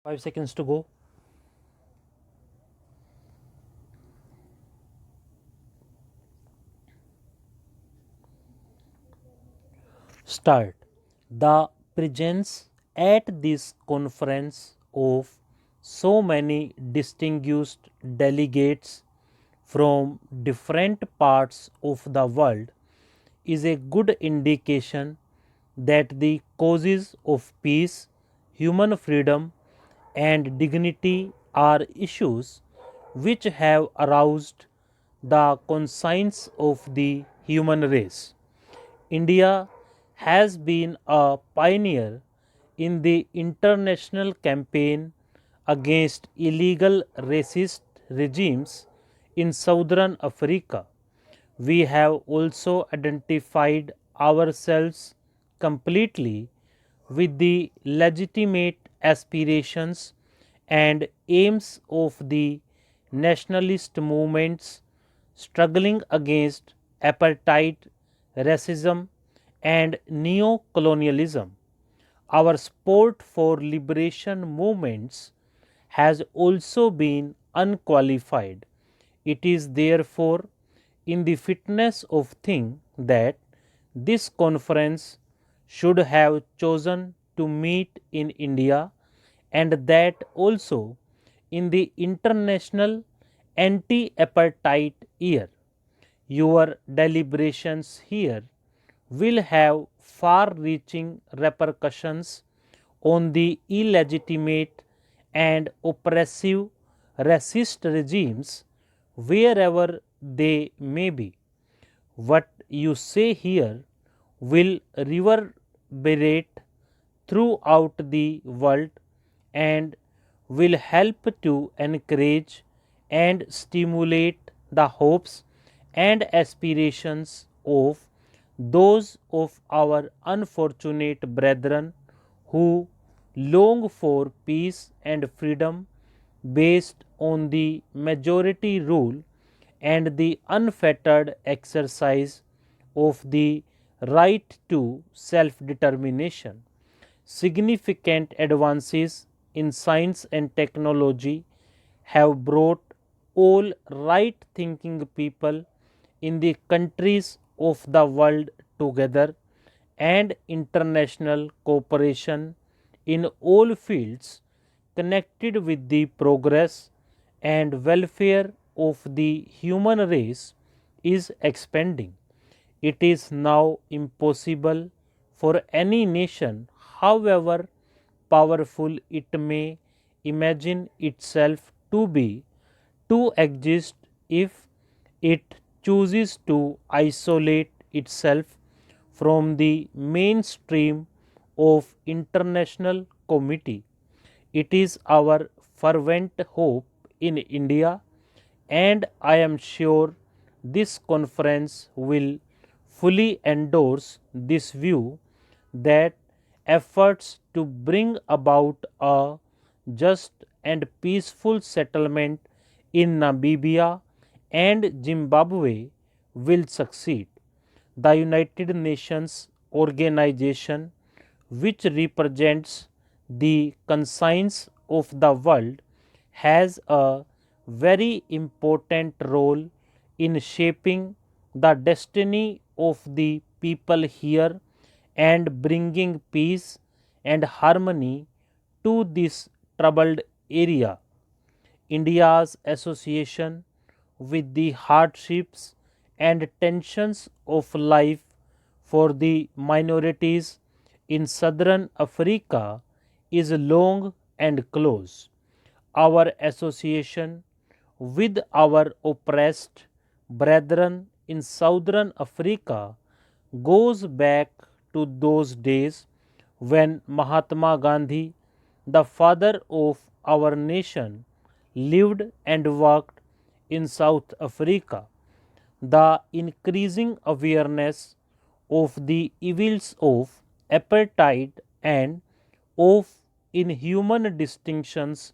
5 seconds to go. Start. The presence at this conference of so many distinguished delegates from different parts of the world is a good indication that the causes of peace, human freedom, and dignity are issues which have aroused the conscience of the human race. India has been a pioneer in the international campaign against illegal racist regimes in southern Africa. We have also identified ourselves completely with the legitimate aspirations and aims of the nationalist movements struggling against apartheid, racism, and neo colonialism. Our support for liberation movements has also been unqualified. It is therefore in the fitness of thing that this conference should have chosen to meet in India, and that also in the international anti apartheid year. Your deliberations here will have far reaching repercussions on the illegitimate and oppressive racist regimes wherever they may be. What you say here will reverberate throughout the world and will help to encourage and stimulate the hopes and aspirations of those of our unfortunate brethren who long for peace and freedom based on the majority rule and the unfettered exercise of the right to self determination. Significant advances in science and technology have brought all right thinking people in the countries of the world together, and international cooperation in all fields connected with the progress and welfare of the human race is expanding. It is now impossible for any nation, however powerful it may imagine itself to be, to exist if it chooses to isolate itself from the mainstream of international community. It is our fervent hope in India, and I am sure this conference will fully endorse this view, that efforts to bring about a just and peaceful settlement in Namibia and Zimbabwe will succeed. The United Nations organization, which represents the conscience of the world, has a very important role in shaping the destiny of the people here and bringing peace and harmony to this troubled area. India's association with the hardships and tensions of life for the minorities in southern Africa is long and close. Our association with our oppressed brethren in southern Africa goes back to those days when Mahatma Gandhi, the father of our nation, lived and worked in South Africa. The increasing awareness of the evils of apartheid and of inhuman distinctions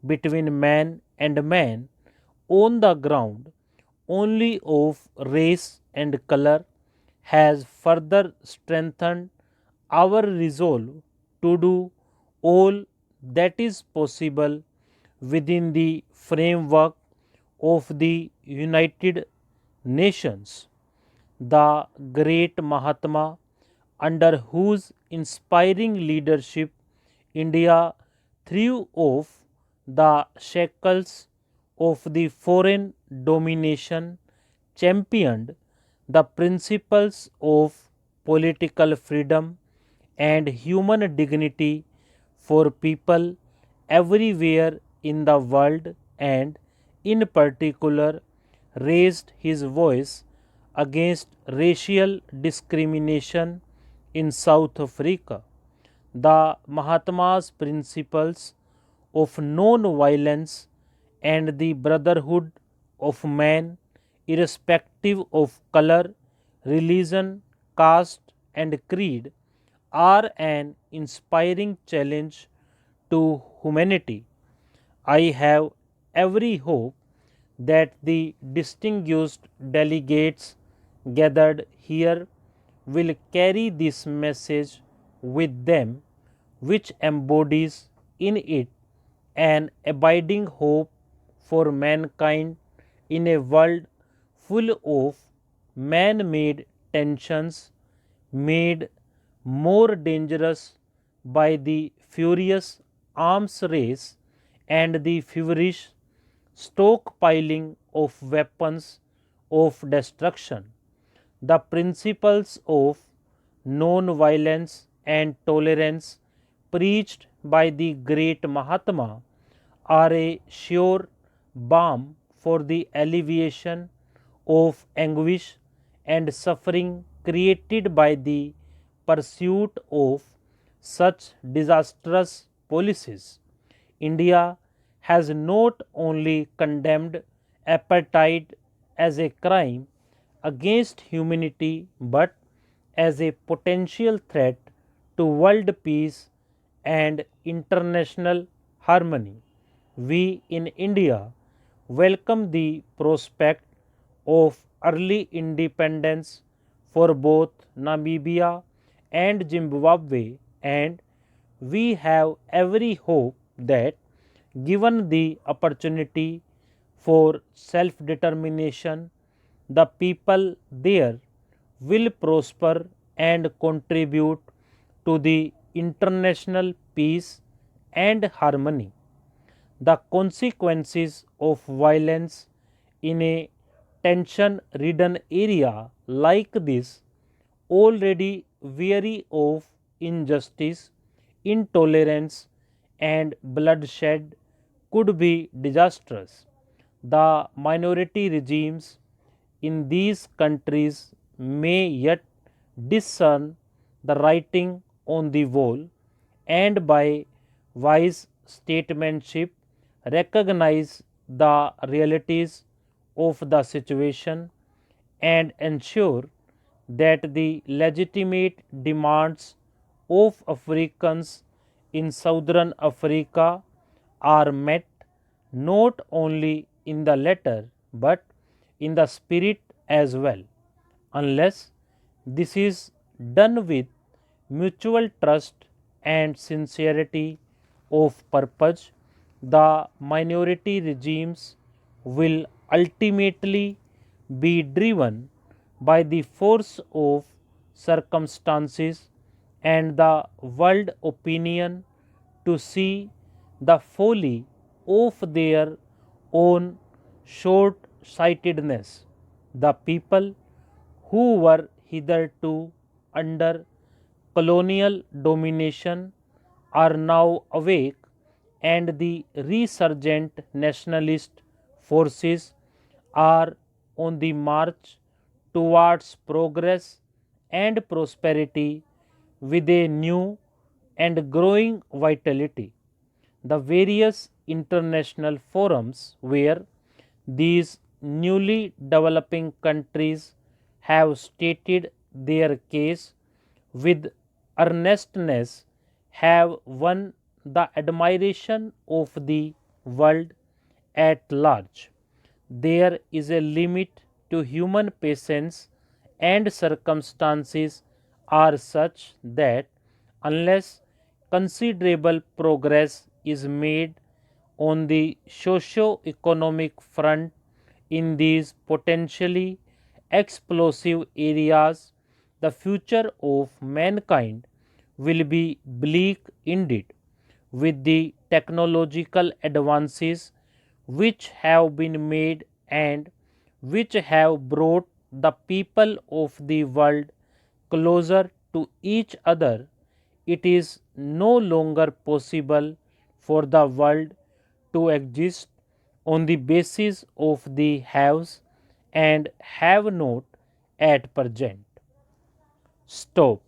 between man and man on the ground only of race and color has further strengthened our resolve to do all that is possible within the framework of the United Nations. The great Mahatma, under whose inspiring leadership India threw off the shackles of the foreign domination, championed the principles of political freedom and human dignity for people everywhere in the world, and in particular raised his voice against racial discrimination in South Africa. The Mahatma's principles of non-violence and the brotherhood of man, irrespective of color, religion, caste, and creed, are an inspiring challenge to humanity. I have every hope that the distinguished delegates gathered here will carry this message with them, which embodies in it an abiding hope for mankind in a world full of man made tensions, made more dangerous by the furious arms race and the feverish stockpiling of weapons of destruction. The principles of non-violence and tolerance preached by the great Mahatma are a sure balm for the alleviation of anguish and suffering created by the pursuit of such disastrous policies. India has not only condemned apartheid as a crime against humanity but as a potential threat to world peace and international harmony. We in India welcome the prospect of early independence for both Namibia and Zimbabwe, and we have every hope that, given the opportunity for self determination, the people there will prosper and contribute to the international peace and harmony. The consequences of violence in a tension ridden area like this, already weary of injustice, intolerance, and bloodshed, could be disastrous. The minority regimes in these countries may yet discern the writing on the wall, and by wise statesmanship recognize the realities of the situation and ensure that the legitimate demands of Africans in Southern Africa are met not only in the letter but in the spirit as well. Unless this is done with mutual trust and sincerity of purpose, the minority regimes will ultimately be driven by the force of circumstances and the world opinion to see the folly of their own short sightedness. The people who were hitherto under colonial domination are now awake, and the resurgent nationalist forces are on the march towards progress and prosperity with a new and growing vitality. The various international forums where these newly developing countries have stated their case with earnestness have won the admiration of the world at large. There is a limit to human patience, and circumstances are such that unless considerable progress is made on the socio-economic front in these potentially explosive areas, the future of mankind will be bleak indeed. With the technological advances which have been made and which have brought the people of the world closer to each other, it is no longer possible for the world to exist on the basis of the haves and have not at present. Stop.